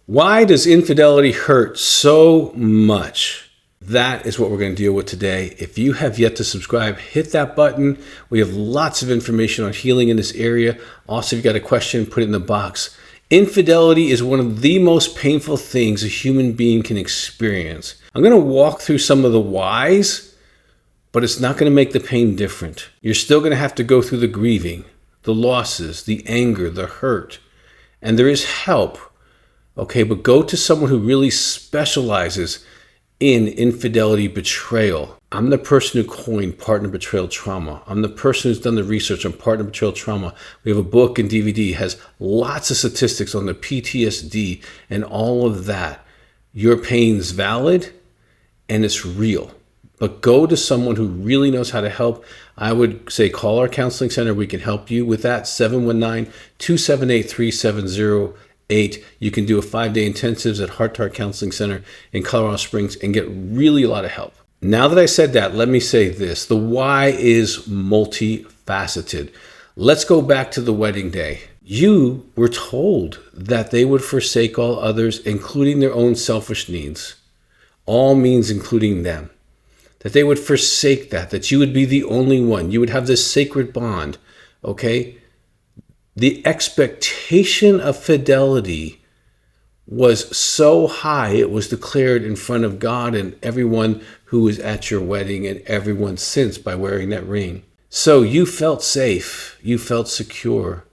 Why does infidelity hurt so much? That is what we're going to deal with today. If you have yet to subscribe, hit that button. We have lots of information on healing in this area. Also, if you've got a question, put it in the box. Infidelity is one of the most painful things a human being can experience. I'm going to walk through some of the whys, but it's not going to make the pain different. You're still going to have to go through the grieving, the losses, the anger, the hurt, and there is help. Okay, but go to someone who really specializes in infidelity betrayal. I'm the person who coined partner betrayal trauma. I'm the person who's done the research on partner betrayal trauma. We have a book and DVD, has lots of statistics on the PTSD and all of that. Your pain's valid and it's real. But go to someone who really knows how to help. I would say call our counseling center. We can help you with that. 719-278-3708. You can do a 5-day intensives at Heart to Heart Counseling Center in Colorado Springs and get really a lot of help. Now that I said that, let me say this. The why is multifaceted. Let's go back to the wedding day. You were told that they would forsake all others, including their own selfish needs. All means including them. That they would forsake that you would be the only one. You would have this sacred bond, okay? The expectation of fidelity was so high, it was declared in front of God and everyone who was at your wedding and everyone since by wearing that ring. So you felt safe, you felt secure.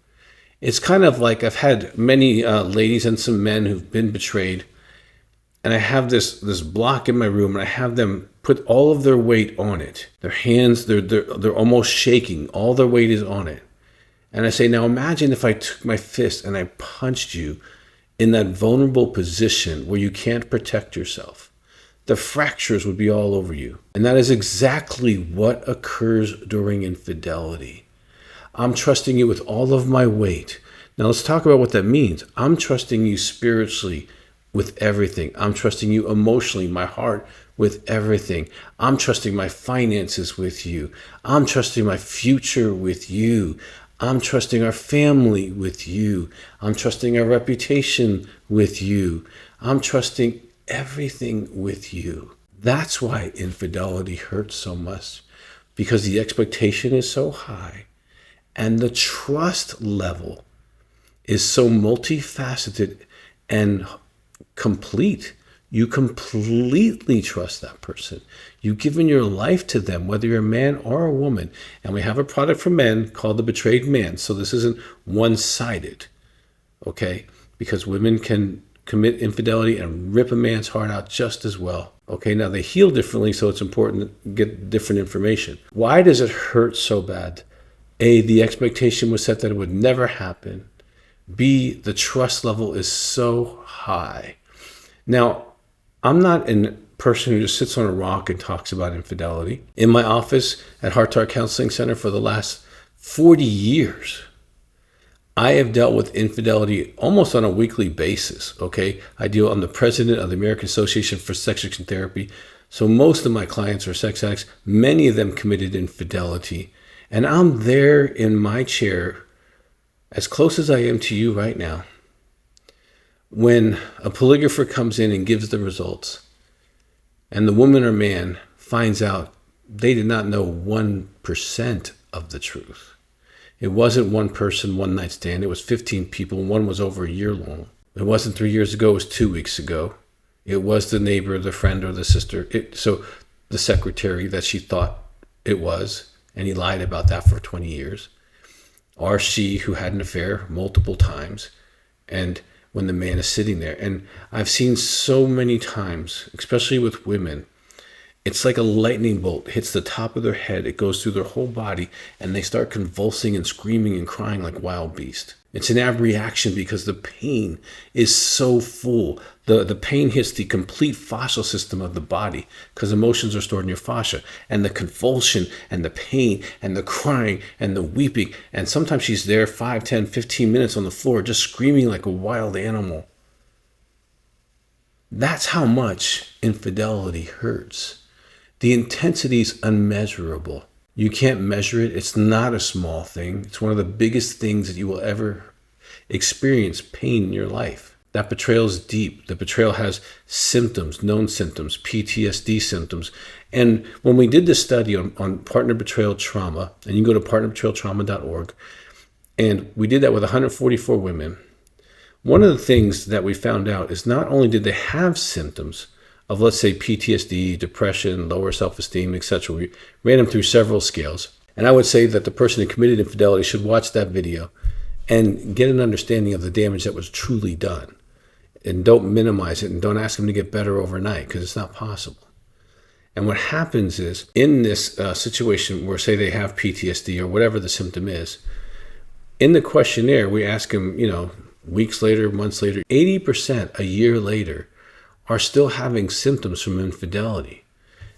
It's kind of like I've had many ladies and some men who've been betrayed, and I have this block in my room, and I have them put all of their weight on it. Their hands, they're almost shaking. All their weight is on it. And I say, now imagine if I took my fist and I punched you in that vulnerable position where you can't protect yourself. The fractures would be all over you. And that is exactly what occurs during infidelity. I'm trusting you with all of my weight. Now let's talk about what that means. I'm trusting you spiritually with everything. I'm trusting you emotionally, my heart, with everything. I'm trusting my finances with you. I'm trusting my future with you. I'm trusting our family with you. I'm trusting our reputation with you. I'm trusting everything with you. That's why infidelity hurts so much, because the expectation is so high and the trust level is so multifaceted and complete. You completely trust that person. You've given your life to them, whether you're a man or a woman. And we have a product for men called the Betrayed Man. So this isn't one-sided, okay? Because women can commit infidelity and rip a man's heart out just as well. Okay, now they heal differently, so it's important to get different information. Why does it hurt so bad? A, the expectation was set that it would never happen. B, the trust level is so high. Now, I'm not a person who just sits on a rock and talks about infidelity. In my office at Heart to Heart Counseling Center for the last 40 years, I have dealt with infidelity almost on a weekly basis, okay? I'm the president of the American Association for Sex Addiction Therapy. So most of my clients are sex addicts. Many of them committed infidelity. And I'm there in my chair, as close as I am to you right now, when a polygrapher comes in and gives the results, and the woman or man finds out they did not know 1% of the truth. It wasn't one person, one night stand. It was 15 people, and one was over a year long. It wasn't 3 years ago. It was 2 weeks ago. It was the neighbor, the friend, or the sister. So the secretary that she thought it was, and he lied about that for 20 years. Or she who had an affair multiple times, and when the man is sitting there. And I've seen so many times, especially with women, it's like a lightning bolt hits the top of their head. It goes through their whole body, and they start convulsing and screaming and crying like wild beasts. It's an abreaction because the pain is so full. The pain hits the complete fascial system of the body because emotions are stored in your fascia. And the convulsion and the pain and the crying and the weeping. And sometimes she's there 5, 10, 15 minutes on the floor just screaming like a wild animal. That's how much infidelity hurts. The intensity is unmeasurable. You can't measure it. It's not a small thing. It's one of the biggest things that you will ever experience pain in your life. That betrayal is deep. The betrayal has symptoms, known symptoms, PTSD symptoms. And when we did this study on partner betrayal trauma, and you can go to partnerbetrayaltrauma.org, and we did that with 144 women, one of the things that we found out is not only did they have symptoms of, let's say, PTSD, depression, lower self-esteem, etc. We ran them through several scales. And I would say that the person who committed infidelity should watch that video and get an understanding of the damage that was truly done. And don't minimize it, and don't ask them to get better overnight, because it's not possible. And what happens is, in this situation where, say, they have PTSD or whatever the symptom is, in the questionnaire, we ask them, weeks later, months later, 80% a year later are still having symptoms from infidelity.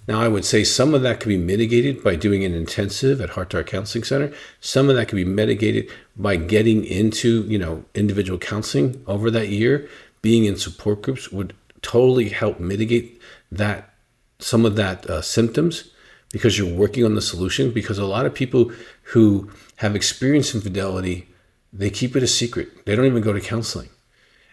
Now, I would say some of that can be mitigated by doing an intensive at Heart to Heart Counseling Center. Some of that can be mitigated by getting into, individual counseling over that year. Being in support groups would totally help mitigate some of that symptoms, because you're working on the solution. Because a lot of people who have experienced infidelity, they keep it a secret. They don't even go to counseling.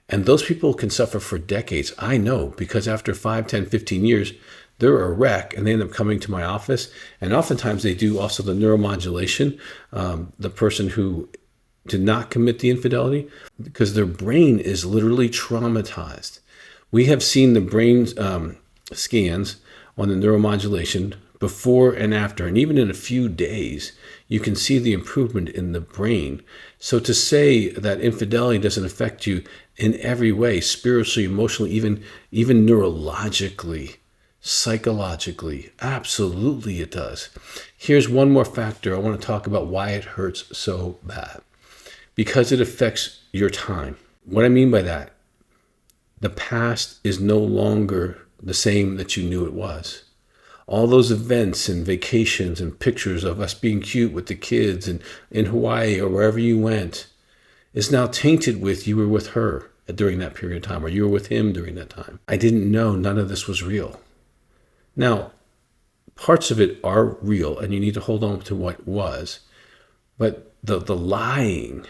And those people can suffer for decades. I know, because after 5, 10, 15 years, they're a wreck, and they end up coming to my office. And oftentimes they do also the neuromodulation, the person who did not commit the infidelity, because their brain is literally traumatized. We have seen the brain scans on the neuromodulation before and after, and even in a few days, you can see the improvement in the brain. So to say that infidelity doesn't affect you in every way, spiritually, emotionally, even neurologically, psychologically, absolutely it does. Here's one more factor I want to talk about why it hurts so bad. Because it affects your time. What I mean by that, the past is no longer the same that you knew it was. All those events and vacations and pictures of us being cute with the kids and in Hawaii or wherever you went is now tainted with you were with her during that period of time, or you were with him during that time. I didn't know none of this was real. Now, parts of it are real, and you need to hold on to what was. But the lying,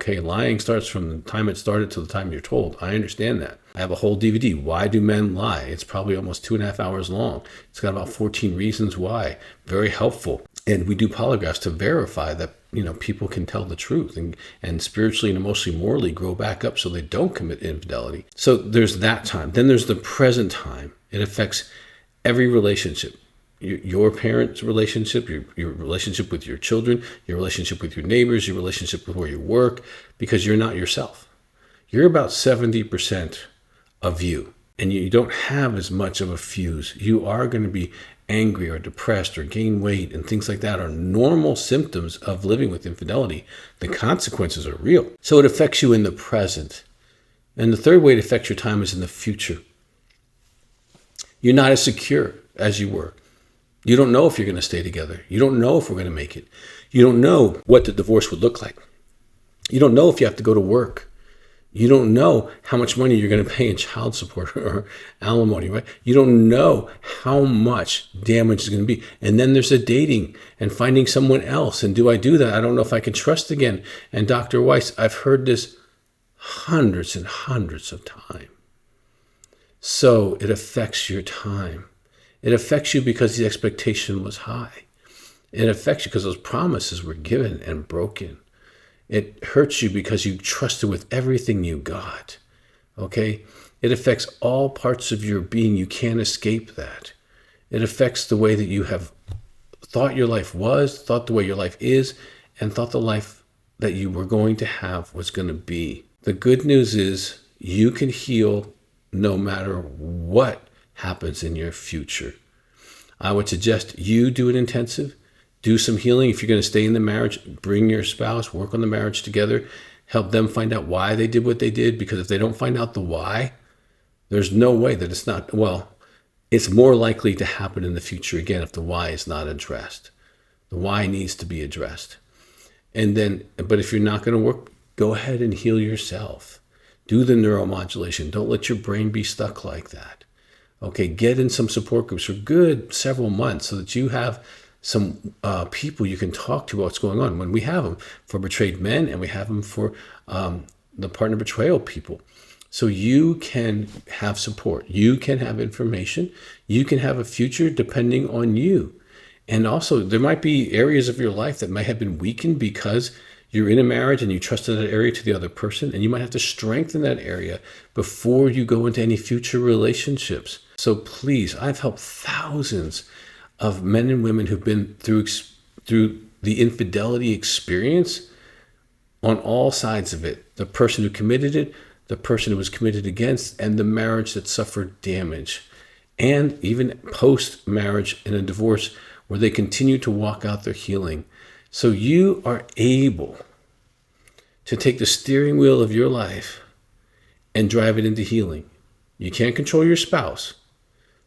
lying starts from the time it started to the time you're told. I understand that. I have a whole DVD, Why Do Men Lie? It's probably almost 2.5 hours long. It's got about 14 reasons why. Very helpful. And we do polygraphs to verify that, people can tell the truth and spiritually and emotionally, morally grow back up so they don't commit infidelity. So there's that time. Then there's the present time. It affects every relationship. Your parents' relationship, your relationship with your children, your relationship with your neighbors, your relationship with where you work, because you're not yourself. You're about 70% of you, and you don't have as much of a fuse. You are going to be angry or depressed or gain weight, and things like that are normal symptoms of living with infidelity. The consequences are real. So it affects you in the present. And the third way it affects your time is in the future. You're not as secure as you were. You don't know if you're going to stay together. You don't know if we're going to make it. You don't know what the divorce would look like. You don't know if you have to go to work. You don't know how much money you're going to pay in child support or alimony, right? You don't know how much damage is going to be. And then there's the dating and finding someone else. And do I do that? I don't know if I can trust again. And Dr. Weiss, I've heard this hundreds and hundreds of times. So it affects your time. It affects you because the expectation was high. It affects you because those promises were given and broken. It hurts you because you trusted with everything you got. Okay? It affects all parts of your being. You can't escape that. It affects the way that you have thought your life was, thought the way your life is, and thought the life that you were going to have was going to be. The good news is you can heal no matter what happens in your future. I would suggest you do an intensive, do some healing. If you're going to stay in the marriage, bring your spouse, work on the marriage together, help them find out why they did what they did, because if they don't find out the why, there's no way that it's not, it's more likely to happen in the future again if the why is not addressed. The why needs to be addressed. And then, but if you're not going to work, go ahead and heal yourself. Do the neuromodulation. Don't let your brain be stuck like that. Okay, get in some support groups for good several months so that you have some people you can talk to about what's going on. When we have them for betrayed men, and we have them for the partner betrayal people. So you can have support, you can have information, you can have a future depending on you. And also, there might be areas of your life that might have been weakened because you're in a marriage and you trusted that area to the other person, and you might have to strengthen that area before you go into any future relationships. So please, I've helped thousands of men and women who've been through the infidelity experience on all sides of it. The person who committed it, the person who was committed against, and the marriage that suffered damage. And even post-marriage in a divorce where they continue to walk out their healing. So you are able to take the steering wheel of your life and drive it into healing. You can't control your spouse,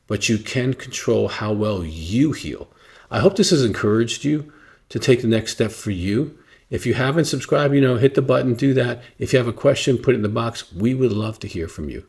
but you can control how well you heal. I hope this has encouraged you to take the next step for you. If you haven't subscribed, hit the button, do that. If you have a question, put it in the box. We would love to hear from you.